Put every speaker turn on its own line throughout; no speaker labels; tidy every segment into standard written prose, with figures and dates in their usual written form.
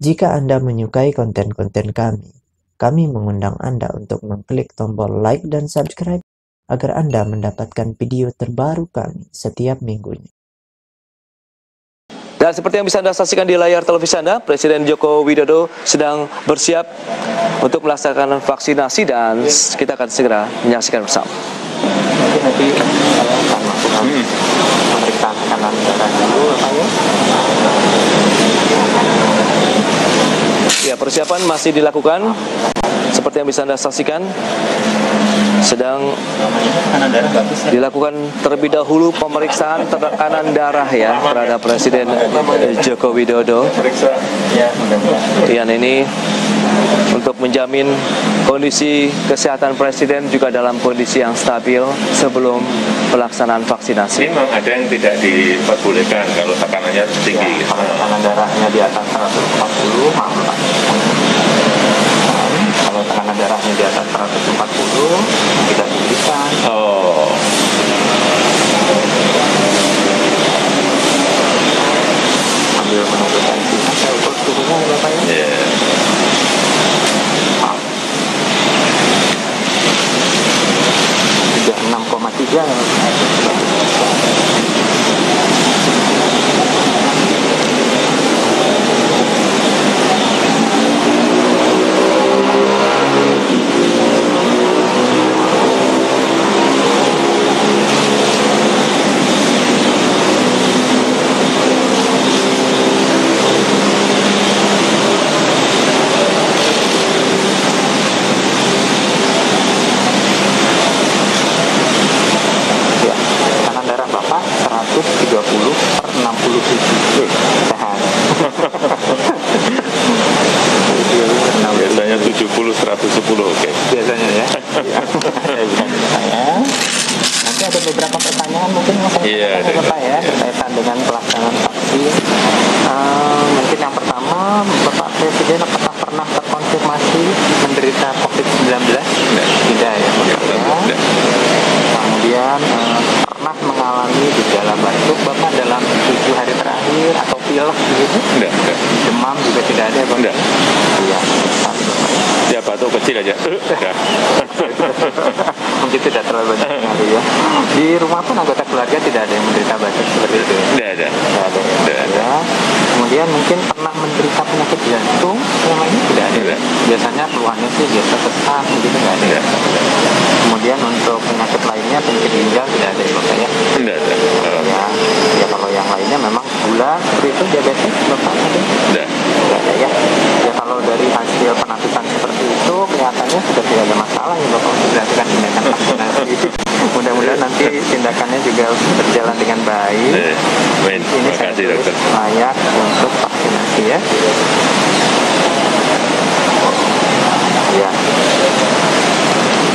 Jika Anda menyukai konten-konten kami mengundang Anda untuk mengklik tombol like dan subscribe agar Anda mendapatkan video terbaru kami setiap minggunya.
Dan seperti yang bisa Anda saksikan di layar televisi Anda, Presiden Joko Widodo sedang bersiap untuk melaksanakan vaksinasi dan kita akan segera menyaksikan bersama.
Nanti saya akan melakukan pemeriksaan tekanan darah dulu, Pak ya.
Ya, persiapan masih dilakukan. Seperti yang bisa Anda saksikan, sedang dilakukan terlebih dahulu pemeriksaan tekanan darah ya terhadap Presiden Joko Widodo. Yang ini untuk menjamin kondisi kesehatan Presiden juga dalam kondisi yang stabil sebelum pelaksanaan vaksinasi.
Memang ada yang tidak diperbolehkan kalau tekanannya tinggi.
Kalau tekanan darahnya di atas 140, maaf Pak. Kalau tekanan darahnya di atas 140, tidak diberikan.
Oh.
Sambil menunggu tensinya, saya ukur suhunya ya Bapak ya.
Yeah.
36,3 ya Bapak.
Biasanya 70 110, oke.
Biasanya ya. Nanti ada beberapa pertanyaan mungkin yang saya tanyakan Bapak ya berkaitan dengan pelaksanaan vaksin. Mungkin yang pertama, Bapak Presiden apakah pernah terkonfirmasi menderita COVID-19? Tidak ya Bapak ya. Kemudian pernah mengalami gejala batuk Bapak dalam 7 hari terakhir atau pilek begitu?
Enggak.
Demam juga tidak ada Bapak?
Enggak.
Iya.
Ya batuk kecil aja.
Mungkin tidak terlalu banyak pengaruh ya. Di rumah pun anggota keluarga tidak ada yang menderita batuk seperti itu.
Tidak ada.
Tidak ada. Ya. Kemudian mungkin pernah menderita penyakit jantung selama ini tidak ada.
Tidak.
Biasanya keluhannya sih biasa sesak gitu nggak ada.
Tidak.
Kemudian untuk penyakit lainnya penyakit ginjal tidak ada ya Bapak ya.
Tidak ada.
Ya kalau yang lainnya memang gula seperti itu diabetes Bapak ada?
Tidak.
Tidak ada ya. Ya kalau dari hasil penampilan seperti itu kelihatannya sudah tidak ada masalah ya Bapak untuk dilakukan tindakan vaksinasi. Mudah-mudahan nanti tindakannya juga berjalan dengan baik.
Amin. Terima kasih dokter.
Layak untuk vaksinasi ya. Ya.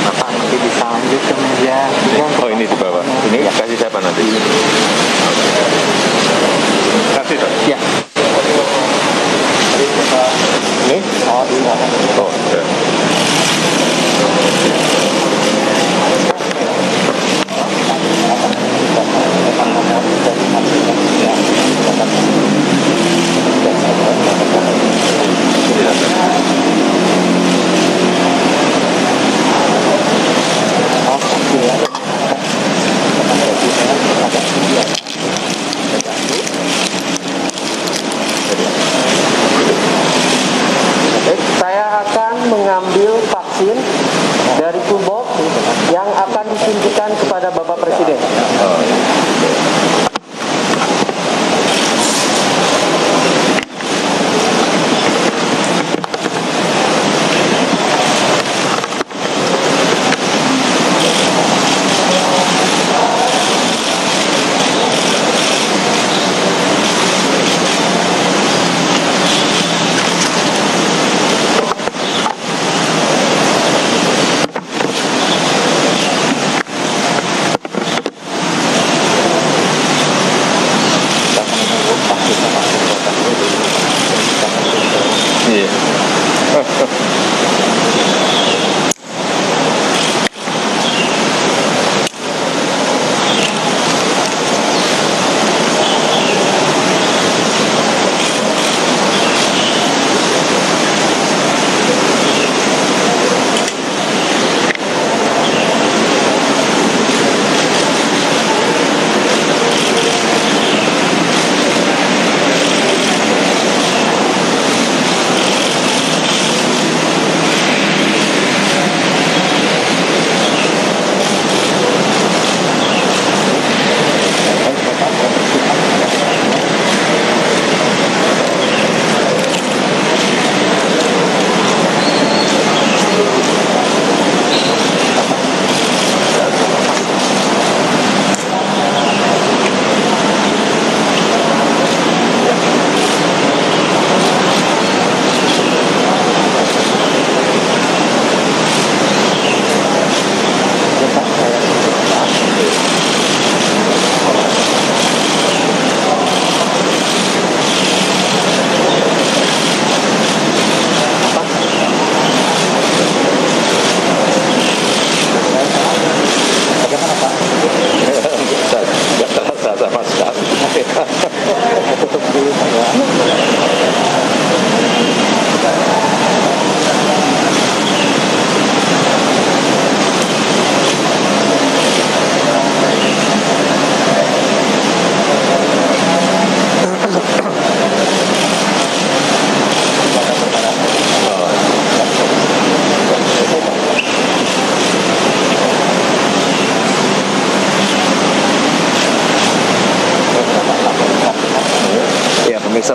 Bapak nanti bisa lanjut ke meja.
Oh ini di bawah. Ini
ya.
kasih siapa nanti? Kasih dok.
Ya. Ini? Oh iya.
Oh ya.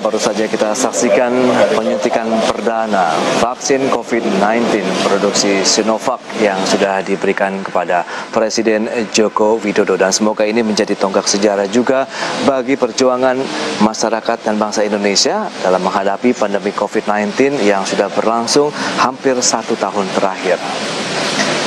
Pemirsa, baru saja kita saksikan penyuntikan perdana vaksin COVID-19 produksi Sinovac yang sudah diberikan kepada Presiden Joko Widodo, dan semoga ini menjadi tonggak sejarah juga bagi perjuangan masyarakat dan bangsa Indonesia dalam menghadapi pandemi COVID-19 yang sudah berlangsung hampir 1 tahun terakhir.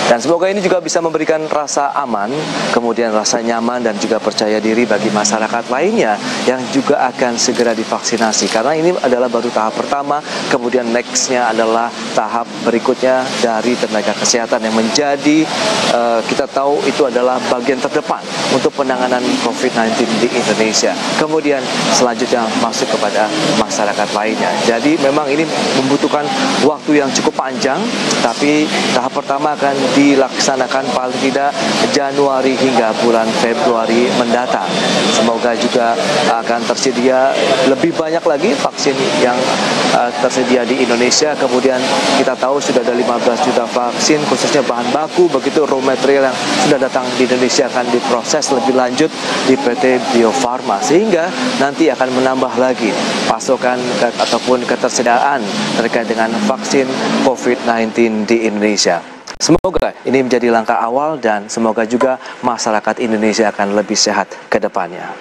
Dan semoga ini juga bisa memberikan rasa aman, kemudian rasa nyaman dan juga percaya diri bagi masyarakat lainnya yang juga akan segera divaksinasi. Karena ini adalah baru tahap pertama, kemudian next-nya adalah tahap berikutnya dari tenaga kesehatan yang menjadi, kita tahu itu adalah bagian terdepan untuk penanganan COVID-19 di Indonesia. Kemudian selanjutnya masuk kepada masyarakat lainnya. Jadi memang ini membutuhkan waktu yang cukup panjang, tapi tahap pertama akan dilaksanakan paling tidak Januari hingga bulan Februari mendatang. Semoga juga akan tersedia lebih banyak lagi vaksin yang tersedia di Indonesia. Kemudian kita tahu sudah ada 15 juta vaksin, khususnya bahan baku, begitu raw material yang sudah datang di Indonesia akan diproses lebih lanjut di PT Bio Farma, sehingga nanti akan menambah lagi pasokan ataupun ketersediaan terkait dengan vaksin COVID-19 di Indonesia. Semoga ini menjadi langkah awal dan semoga juga masyarakat Indonesia akan lebih sehat ke depannya.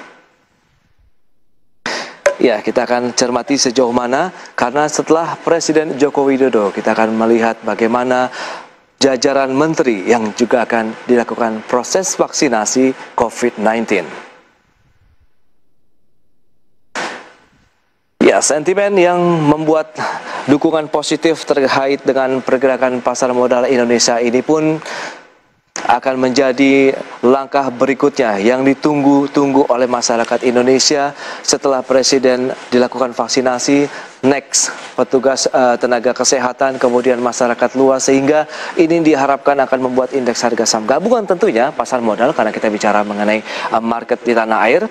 Ya, kita akan cermati sejauh mana, karena setelah Presiden Joko Widodo kita akan melihat bagaimana jajaran menteri yang juga akan dilakukan proses vaksinasi COVID-19. Ya, sentimen yang membuat dukungan positif terkait dengan pergerakan pasar modal Indonesia ini pun akan menjadi langkah berikutnya yang ditunggu-tunggu oleh masyarakat Indonesia setelah Presiden dilakukan vaksinasi. Next, petugas tenaga kesehatan, kemudian masyarakat luas, sehingga ini diharapkan akan membuat indeks harga saham gabungan tentunya pasar modal, karena kita bicara mengenai market di tanah air.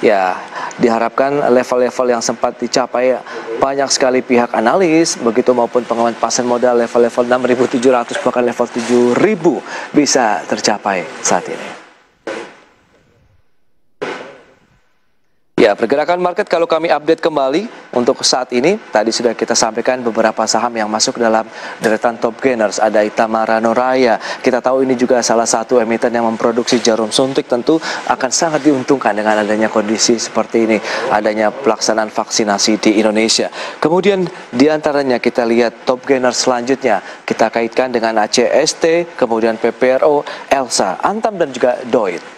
Ya, diharapkan level-level yang sempat dicapai banyak sekali pihak analis, begitu maupun pengamat pasar modal, level-level 6.700 bahkan level 7.000 bisa tercapai saat ini. Ya, pergerakan market kalau kami update kembali untuk saat ini, tadi sudah kita sampaikan beberapa saham yang masuk dalam deretan top gainers. Ada Itamara Noraya, kita tahu ini juga salah satu emiten yang memproduksi jarum suntik, tentu akan sangat diuntungkan dengan adanya kondisi seperti ini, adanya pelaksanaan vaksinasi di Indonesia. Kemudian diantaranya kita lihat top gainers selanjutnya, kita kaitkan dengan ACST, kemudian PPRO, Elsa, Antam dan juga Doit.